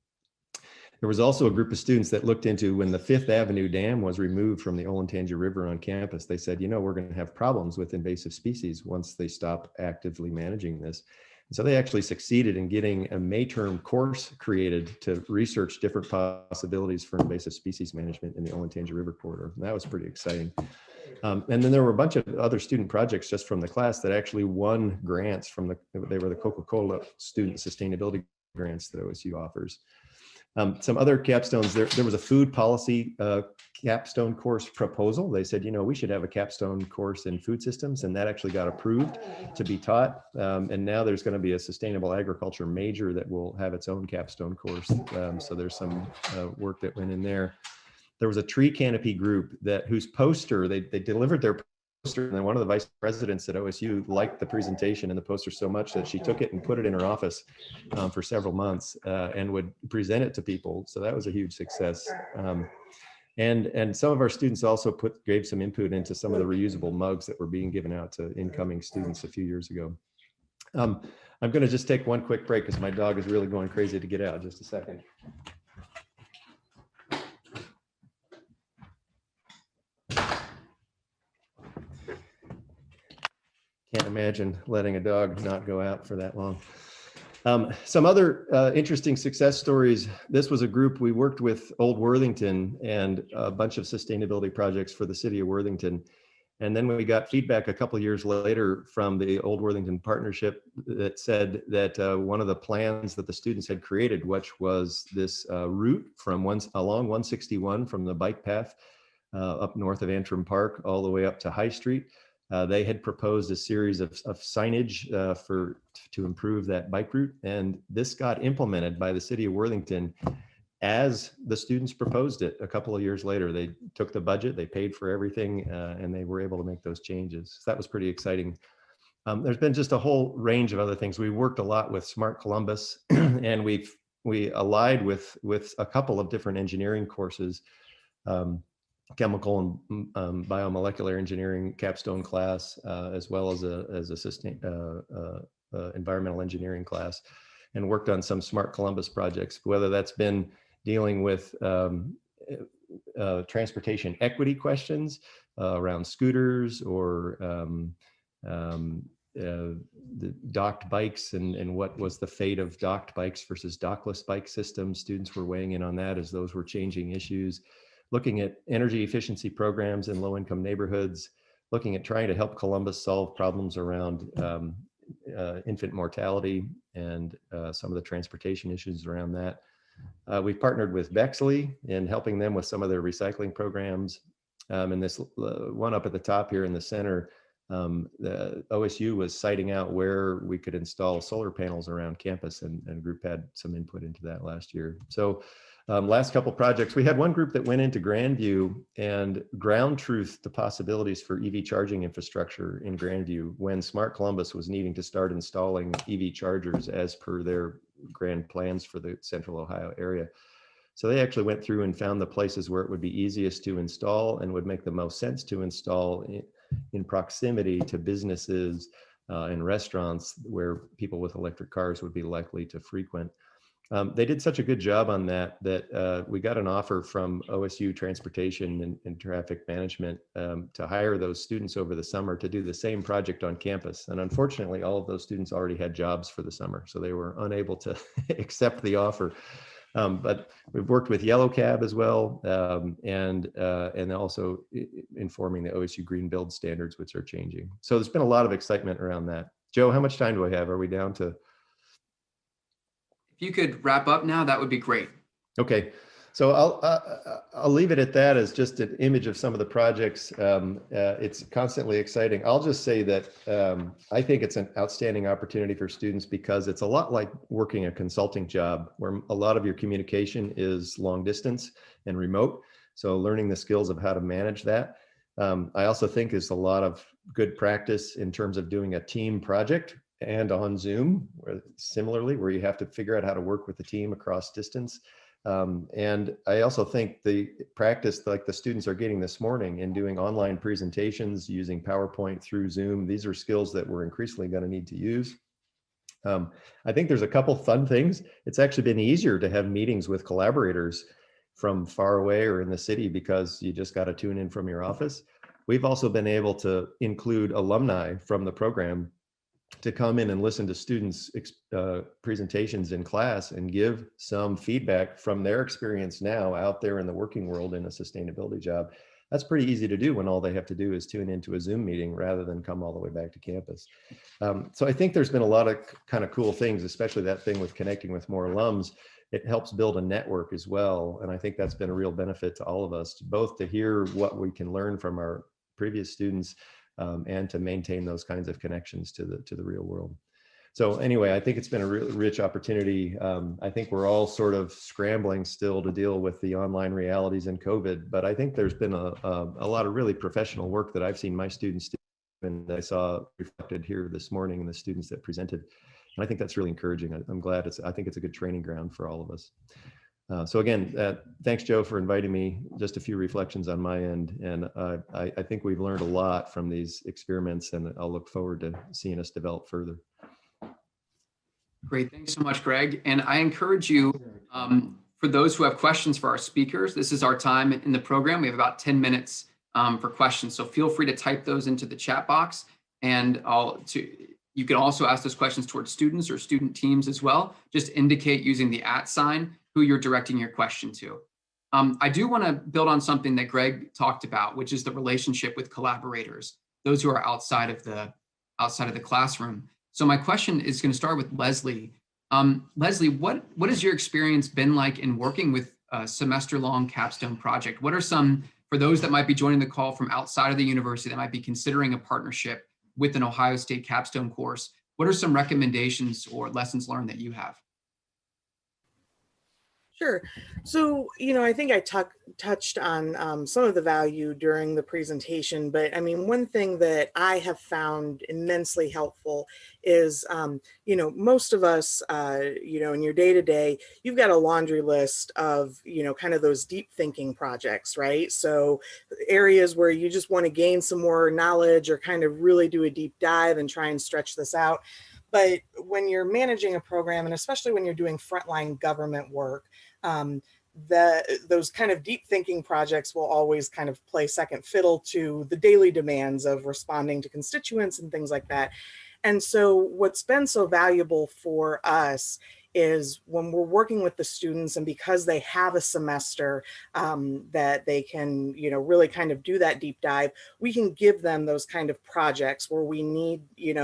There was also a group of students that looked into when the Fifth Avenue Dam was removed from the Olentangy River on campus. They said, we're going to have problems with invasive species once they stop actively managing this. And so they actually succeeded in getting a May-term course created to research different possibilities for invasive species management in the Olentangy River corridor. And that was pretty exciting. And then there were a bunch of other student projects just from the class that actually won grants they were the Coca-Cola Student Sustainability Grants that OSU offers. Some other capstones, there was a food policy capstone course proposal. They said, we should have a capstone course in food systems, and that actually got approved to be taught. And now there's going to be a sustainable agriculture major that will have its own capstone course. So there's some work that went in there. There was a tree canopy group whose poster, they delivered their poster, and then one of the vice presidents at OSU liked the presentation and the poster so much that she took it and put it in her office for several months and would present it to people. So that was a huge success. And some of our students also gave some input into some of the reusable mugs that were being given out to incoming students a few years ago. I'm going to just take one quick break because my dog is really going crazy to get out. Just a second. Can't imagine letting a dog not go out for that long. Some other interesting success stories. This was a group we worked with Old Worthington and a bunch of sustainability projects for the city of Worthington. And then we got feedback a couple of years later from the Old Worthington partnership that said that one of the plans that the students had created, which was this route from along 161 from the bike path up north of Antrim Park all the way up to High Street. They had proposed a series of signage to improve that bike route, and this got implemented by the city of Worthington as the students proposed it a couple of years later. They took the budget, they paid for everything, and they were able to make those changes. So that was pretty exciting. There's been just a whole range of other things. We worked a lot with Smart Columbus, and we allied with a couple of different engineering courses. Chemical and biomolecular engineering capstone class, as well as a environmental engineering class, and worked on some Smart Columbus projects, whether that's been dealing with transportation equity questions around scooters or the docked bikes and what was the fate of docked bikes versus dockless bike systems. Students were weighing in on that as those were changing issues. Looking at energy efficiency programs in low-income neighborhoods, looking at trying to help Columbus solve problems around infant mortality and some of the transportation issues around that. We've partnered with Bexley in helping them with some of their recycling programs. And this one up at the top here in the center, the OSU was citing out where we could install solar panels around campus, and the group had some input into that last year. So last couple projects, we had one group that went into Grandview and ground truthed the possibilities for EV charging infrastructure in Grandview when Smart Columbus was needing to start installing EV chargers as per their grand plans for the Central Ohio area. So they actually went through and found the places where it would be easiest to install and would make the most sense to install in proximity to businesses and restaurants where people with electric cars would be likely to frequent. They did such a good job on that we got an offer from OSU Transportation and Traffic Management to hire those students over the summer to do the same project on campus. And unfortunately, all of those students already had jobs for the summer, so they were unable to accept the offer. But we've worked with Yellow Cab as well, and also informing the OSU Green Build standards, which are changing. So there's been a lot of excitement around that. Joe, how much time do I have? Are we down to? If you could wrap up now, that would be great. Okay, so I'll leave it at that as just an image of some of the projects. It's constantly exciting. I'll just say that I think it's an outstanding opportunity for students because it's a lot like working a consulting job where a lot of your communication is long distance and remote. So learning the skills of how to manage that. I also think is a lot of good practice in terms of doing a team project and on Zoom, similarly, where you have to figure out how to work with the team across distance. And I also think the practice like the students are getting this morning in doing online presentations using PowerPoint through Zoom, these are skills that we're increasingly going to need to use. I think there's a couple fun things. It's actually been easier to have meetings with collaborators from far away or in the city because you just got to tune in from your office. We've also been able to include alumni from the program to come in and listen to students' presentations in class and give some feedback from their experience now out there in the working world in a sustainability job. That's pretty easy to do when all they have to do is tune into a Zoom meeting rather than come all the way back to campus. So I think there's been a lot of kind of cool things, especially that thing with connecting with more alums. It helps build a network as well. And I think that's been a real benefit to all of us, both to hear what we can learn from our previous students and to maintain those kinds of connections to the real world. So anyway, I think it's been a really rich opportunity. I think we're all sort of scrambling still to deal with the online realities and COVID, but I think there's been a lot of really professional work that I've seen my students do, and I saw reflected here this morning in the students that presented. And I think that's really encouraging. I'm glad I think it's a good training ground for all of us. So again, thanks, Joe, for inviting me. Just a few reflections on my end. And I think we've learned a lot from these experiments, and I'll look forward to seeing us develop further. Great. Thanks so much, Greg. And I encourage you, for those who have questions for our speakers, this is our time in the program. We have about 10 minutes for questions. So feel free to type those into the chat box. And you can also ask those questions towards students or student teams as well. Just indicate using the @ sign who you're directing your question to. I do want to build on something that Greg talked about, which is the relationship with collaborators, those who are outside of the classroom. So my question is going to start with Leslie. Leslie, what has your experience been like in working with a semester-long capstone project? What are some, for those that might be joining the call from outside of the university that might be considering a partnership with an Ohio State capstone course, what are some recommendations or lessons learned that you have? Sure. So, I think I touched on some of the value during the presentation, but I mean, one thing that I have found immensely helpful is, most of us, in your day-to-day, you've got a laundry list of, kind of those deep thinking projects, right? So areas where you just want to gain some more knowledge or kind of really do a deep dive and try and stretch this out. But when you're managing a program, and especially when you're doing frontline government work, those kind of deep thinking projects will always kind of play second fiddle to the daily demands of responding to constituents and things like that. And so what's been so valuable for us is when we're working with the students, and because they have a semester that they can, really kind of do that deep dive, we can give them those kind of projects where we need,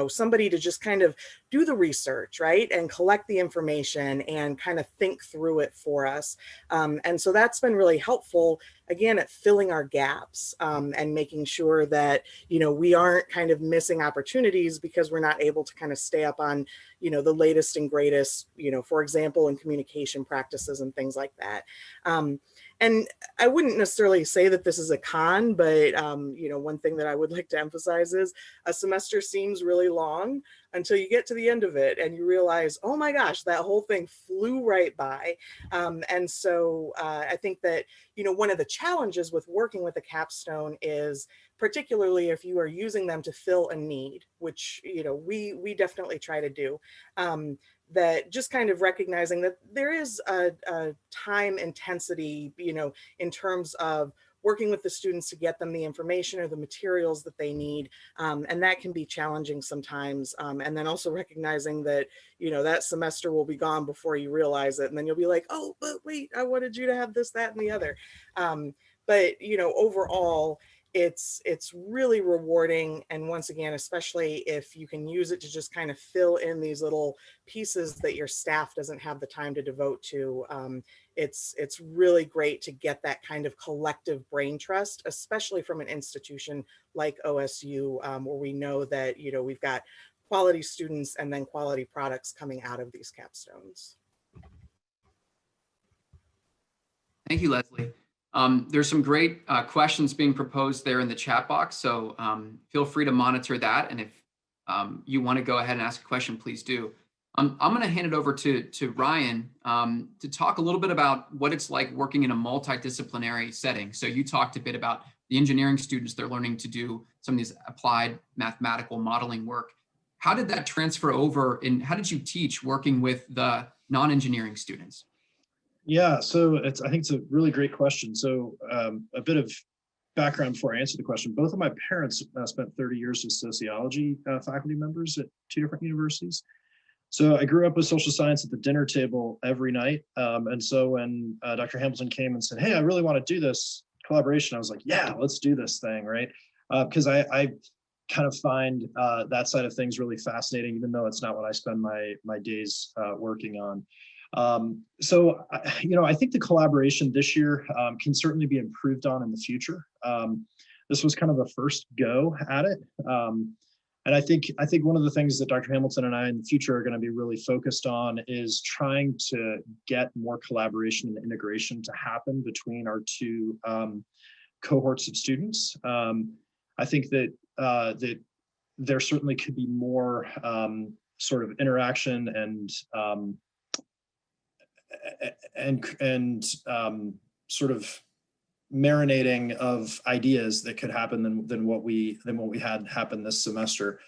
somebody to just kind of do the research, right? And collect the information and kind of think through it for us. And so that's been really helpful, again, at filling our gaps and making sure that, we aren't kind of missing opportunities because we're not able to kind of stay up on, the latest and greatest, for example, in communication practices and things like that. And I wouldn't necessarily say that this is a con, but, one thing that I would like to emphasize is a semester seems really long until you get to the end of it and you realize, oh my gosh, that whole thing flew right by. And so I think that, one of the challenges with working with a capstone is, particularly if you are using them to fill a need, which, we definitely try to do, that just kind of recognizing that there is a time intensity, in terms of working with the students to get them the information or the materials that they need. And that can be challenging sometimes. And then also recognizing that, that semester will be gone before you realize it. And then you'll be like, oh, but wait, I wanted you to have this, that, and the other. But, overall, it's really rewarding. And once again, especially if you can use it to just kind of fill in these little pieces that your staff doesn't have the time to devote to, it's really great to get that kind of collective brain trust, especially from an institution like OSU, where we know that, we've got quality students and then quality products coming out of these capstones. Thank you, Leslie. There's some great questions being proposed there in the chat box, so feel free to monitor that. And if you want to go ahead and ask a question, please do. I'm going to hand it over to Ryan to talk a little bit about what it's like working in a multidisciplinary setting. So you talked a bit about the engineering students, they're learning to do some of these applied mathematical modeling work. How did that transfer over, and how did you teach working with the non-engineering students? Yeah, so I think it's a really great question. So a bit of background before I answer the question. Both of my parents spent 30 years as sociology faculty members at 2 different universities. So I grew up with social science at the dinner table every night. And so when Dr. Hamilton came and said, hey, I really want to do this collaboration, I was like, yeah, let's do this thing, right? Because I kind of find that side of things really fascinating, even though it's not what I spend my days working on. So, I think the collaboration this year can certainly be improved on in the future. This was kind of a first go at it. And I think one of the things that Dr. Hamilton and I in the future are going to be really focused on is trying to get more collaboration and integration to happen between our 2 cohorts of students. I think that there certainly could be more sort of interaction and sort of marinating of ideas that could happen than what we had happen this semester.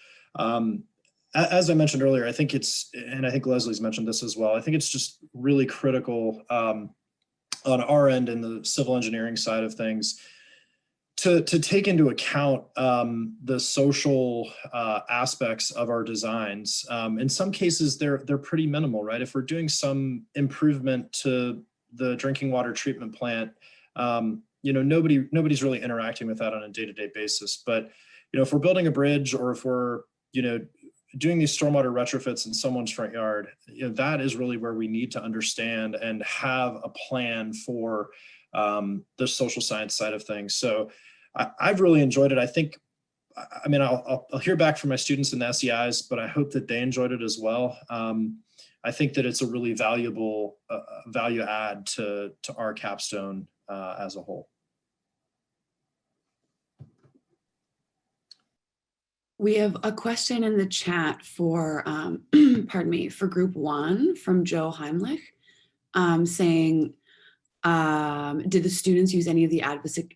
As I mentioned earlier, I think and I think Leslie's mentioned this as well, I think it's just really critical on our end in the civil engineering side of things to take into account the social aspects of our designs. In some cases, they're pretty minimal, right? If we're doing some improvement to the drinking water treatment plant, nobody's really interacting with that on a day-to-day basis. But if we're building a bridge, or if we're doing these stormwater retrofits in someone's front yard, that is really where we need to understand and have a plan for the social science side of things. So I've really enjoyed it. I'll hear back from my students in the SEIs, but I hope that they enjoyed it as well. I think that it's a really valuable value add to our capstone as a whole. We have a question in the chat for, pardon me, for group 1 from Joe Heimlich, saying, did the students use any of the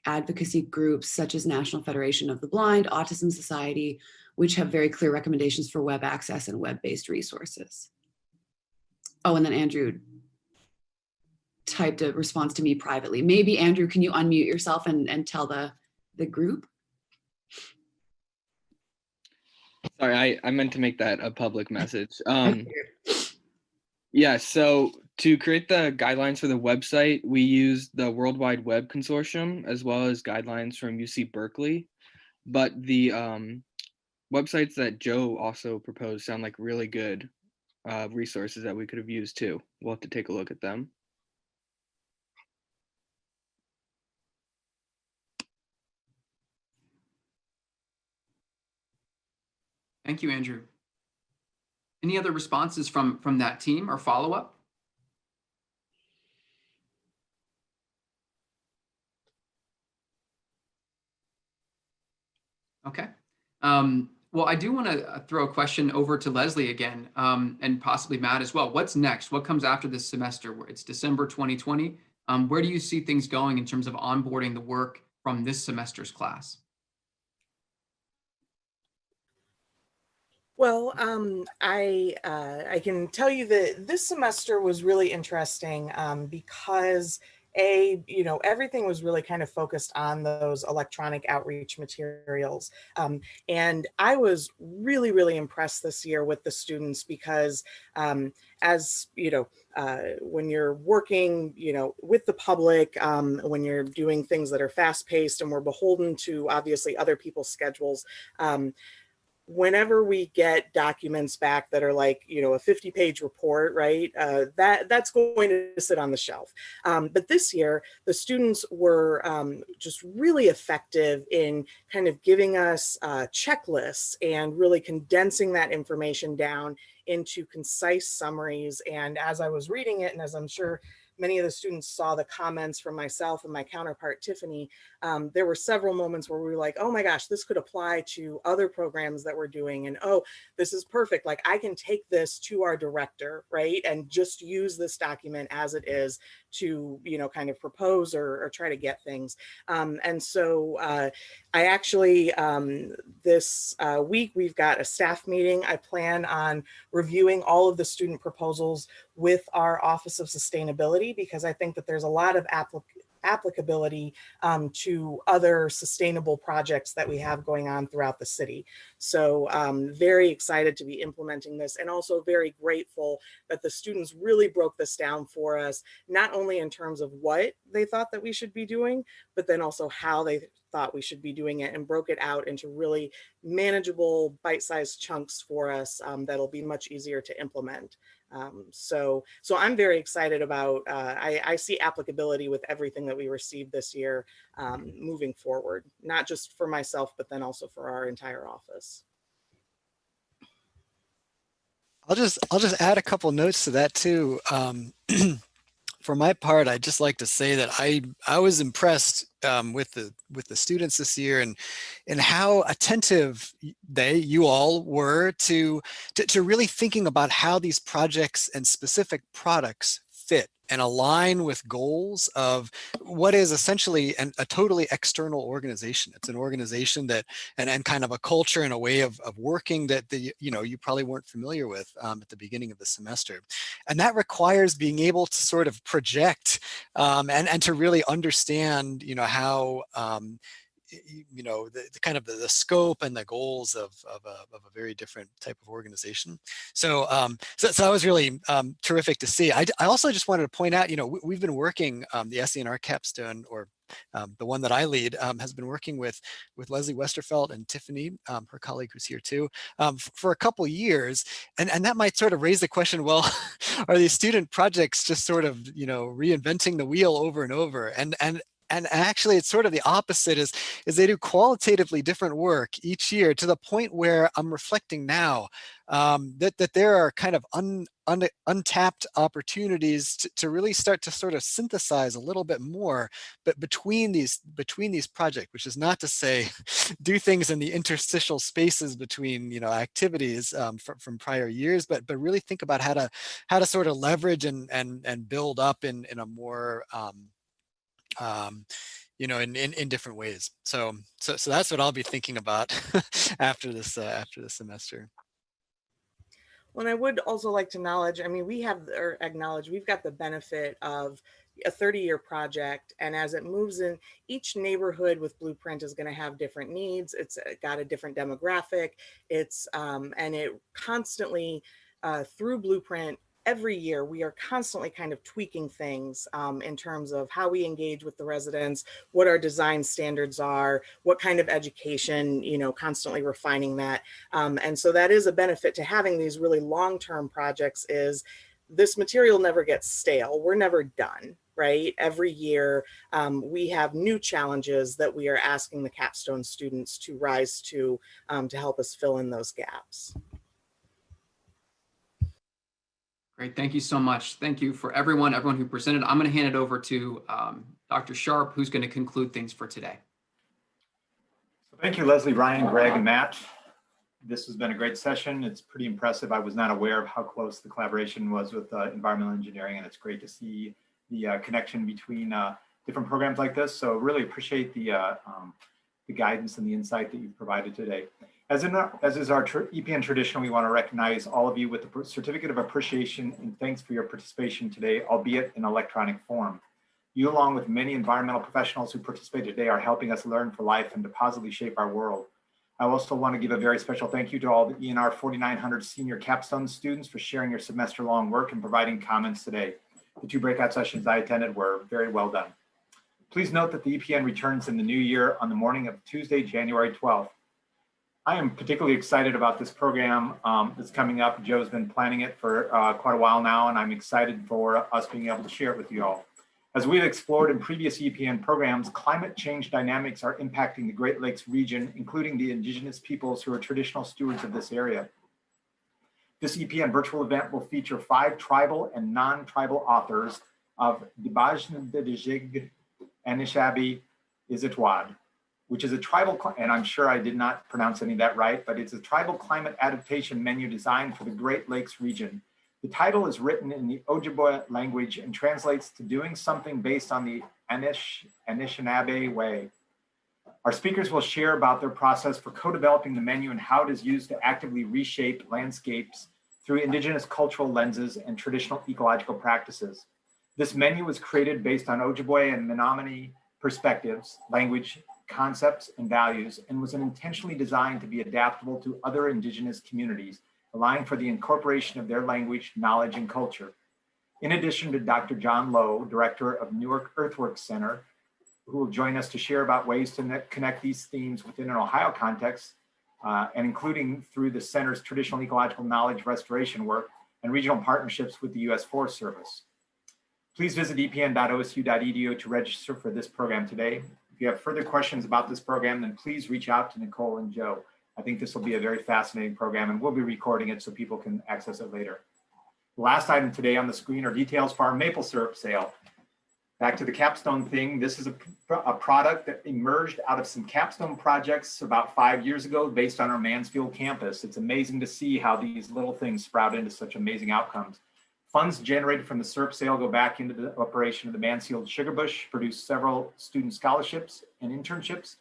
advocacy groups such as National Federation of the Blind, Autism Society, which have very clear recommendations for web access and web-based resources? Oh, and then Andrew typed a response to me privately. Maybe Andrew, can you unmute yourself and tell the group? Sorry, I meant to make that a public message. Yeah, so to create the guidelines for the website, we used the World Wide Web Consortium as well as guidelines from UC Berkeley. But the websites that Joe also proposed sound like really good resources that we could have used too. We'll have to take a look at them. Thank you, Andrew. Any other responses from that team or follow-up? Okay. Well, I do want to throw a question over to Leslie again, and possibly Matt as well. What's next? What comes after this semester? It's December 2020. Where do you see things going in terms of onboarding the work from this semester's class? Well, I can tell you that this semester was really interesting because everything was really kind of focused on those electronic outreach materials. And I was really, really impressed this year with the students because as when you're working, with the public, when you're doing things that are fast paced and we're beholden to obviously other people's schedules, whenever we get documents back that are like, a 50-page report, right, that's going to sit on the shelf. But this year, the students were just really effective in kind of giving us checklists and really condensing that information down into concise summaries. And as I was reading it, and as I'm sure many of the students saw the comments from myself and my counterpart, Tiffany, there were several moments where we were like, oh my gosh, this could apply to other programs that we're doing. And oh, this is perfect. Like I can take this to our director, right? And just use this document as it is to, you know, kind of propose or try to get things. And so I actually, this week, we've got a staff meeting. I plan on reviewing all of the student proposals with our Office of Sustainability, because I think that there's a lot of applicability to other sustainable projects that we have going on throughout the city. So very excited to be implementing this, and also very grateful that the students really broke this down for us, not only in terms of what they thought that we should be doing, but then also how they thought we should be doing it, and broke it out into really manageable bite-sized chunks for us that'll be much easier to implement. So I'm very excited about, I see applicability with everything that we received this year moving forward, not just for myself, but then also for our entire office. I'll just add a couple notes to that too. For my part, I'd just like to say that I was impressed with the students this year, and how attentive you all were to really thinking about how these projects and specific products fit and align with goals of what is essentially a totally external organization. It's an organization that, and kind of a culture and a way of working that you probably weren't familiar with at the beginning of the semester. And that requires being able to sort of project and to really understand, how the kind of the scope and the goals of a very different type of organization. So that was really terrific to see. I also just wanted to point out, we've been working, the SENR capstone, or the one that I lead, has been working with Leslie Westerfelt and Tiffany, her colleague who's here too, for a couple years. And that might sort of raise the question, well, are these student projects just sort of, reinventing the wheel over and over? And actually, it's sort of the opposite, is they do qualitatively different work each year, to the point where I'm reflecting now that there are kind of untapped opportunities to really start to sort of synthesize a little bit more, but between these projects, which is not to say do things in the interstitial spaces between activities from prior years, but really think about how to sort of leverage and build up in a more in different ways. So that's what I'll be thinking about after this semester. Well, and I would also like to acknowledge, we've got the benefit of a 30-year project. And as it moves in, each neighborhood with Blueprint is going to have different needs. It's got a different demographic. And it constantly, through Blueprint, every year we are constantly kind of tweaking things in terms of how we engage with the residents, what our design standards are, what kind of education, constantly refining that. And so that is a benefit to having these really long-term projects, is this material never gets stale. We're never done, right? Every year we have new challenges that we are asking the capstone students to rise to help us fill in those gaps. Great, thank you so much. Thank you for everyone who presented. I'm going to hand it over to Dr. Sharp, who's going to conclude things for today. So thank you, Leslie, Ryan, Greg, and Matt. This has been a great session. It's pretty impressive. I was not aware of how close the collaboration was with environmental engineering, and it's great to see the connection between different programs like this. So really appreciate the guidance and the insight that you've provided today. As is our EPN tradition, we want to recognize all of you with the certificate of appreciation and thanks for your participation today, albeit in electronic form. You, along with many environmental professionals who participated today, are helping us learn for life and to positively shape our world. I also want to give a very special thank you to all the ENR 4900 senior capstone students for sharing your semester-long work and providing comments today. The 2 breakout sessions I attended were very well done. Please note that the EPN returns in the new year on the morning of Tuesday, January 12th. I am particularly excited about this program that's coming up. Joe's been planning it for quite a while now, and I'm excited for us being able to share it with you all. As we've explored in previous EPN programs, climate change dynamics are impacting the Great Lakes region, including the indigenous peoples who are traditional stewards of this area. This EPN virtual event will feature 5 tribal and non-tribal authors of Dibaj Anishabi Izitwad, which is a tribal, and I'm sure I did not pronounce any of that right, but it's a tribal climate adaptation menu designed for the Great Lakes region. The title is written in the Ojibwe language and translates to doing something based on the Anishinaabe way. Our speakers will share about their process for co-developing the menu and how it is used to actively reshape landscapes through indigenous cultural lenses and traditional ecological practices. This menu was created based on Ojibwe and Menominee perspectives, language, concepts, and values, and was intentionally designed to be adaptable to other indigenous communities, allowing for the incorporation of their language, knowledge, and culture. In addition to Dr. John Lowe, Director of Newark Earthworks Center, who will join us to share about ways to connect these themes within an Ohio context, and including through the center's traditional ecological knowledge restoration work and regional partnerships with the U.S. Forest Service. Please visit epn.osu.edu to register for this program today. If you have further questions about this program, then please reach out to Nicole and Joe. I think this will be a very fascinating program, and we'll be recording it so people can access it later. The last item today on the screen are details for our maple syrup sale. Back to the capstone thing, this is a product that emerged out of some capstone projects about 5 years ago based on our Mansfield campus. It's amazing to see how these little things sprout into such amazing outcomes. Funds generated from the syrup sale go back into the operation of the Mansfield Sugar Bush, produce several student scholarships and internships,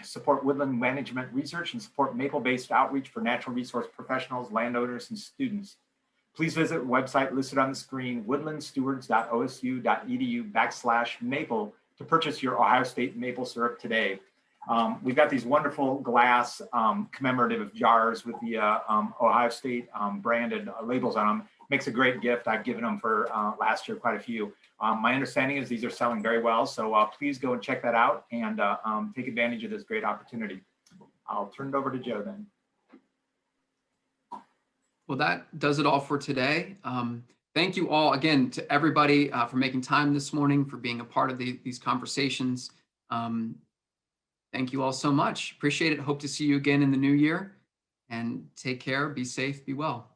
support woodland management research, and support maple-based outreach for natural resource professionals, landowners, and students. Please visit the website listed on the screen, woodlandstewards.osu.edu/maple to purchase your Ohio State maple syrup today. We've got these wonderful glass commemorative jars with the Ohio State branded labels on them. Makes a great gift. I've given them for last year, quite a few. My understanding is these are selling very well, so please go and check that out and take advantage of this great opportunity. I'll turn it over to Joe then. Well, that does it all for today. Thank you all again to everybody for making time this morning, for being a part of these conversations. Thank you all so much. Appreciate it. Hope to see you again in the new year, and take care, be safe, be well.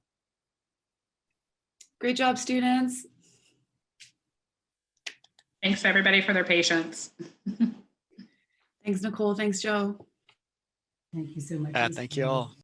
Great job, students. Thanks everybody for their patience. Thanks, Nicole. Thanks, Joe. Thank you so much. Thank you all.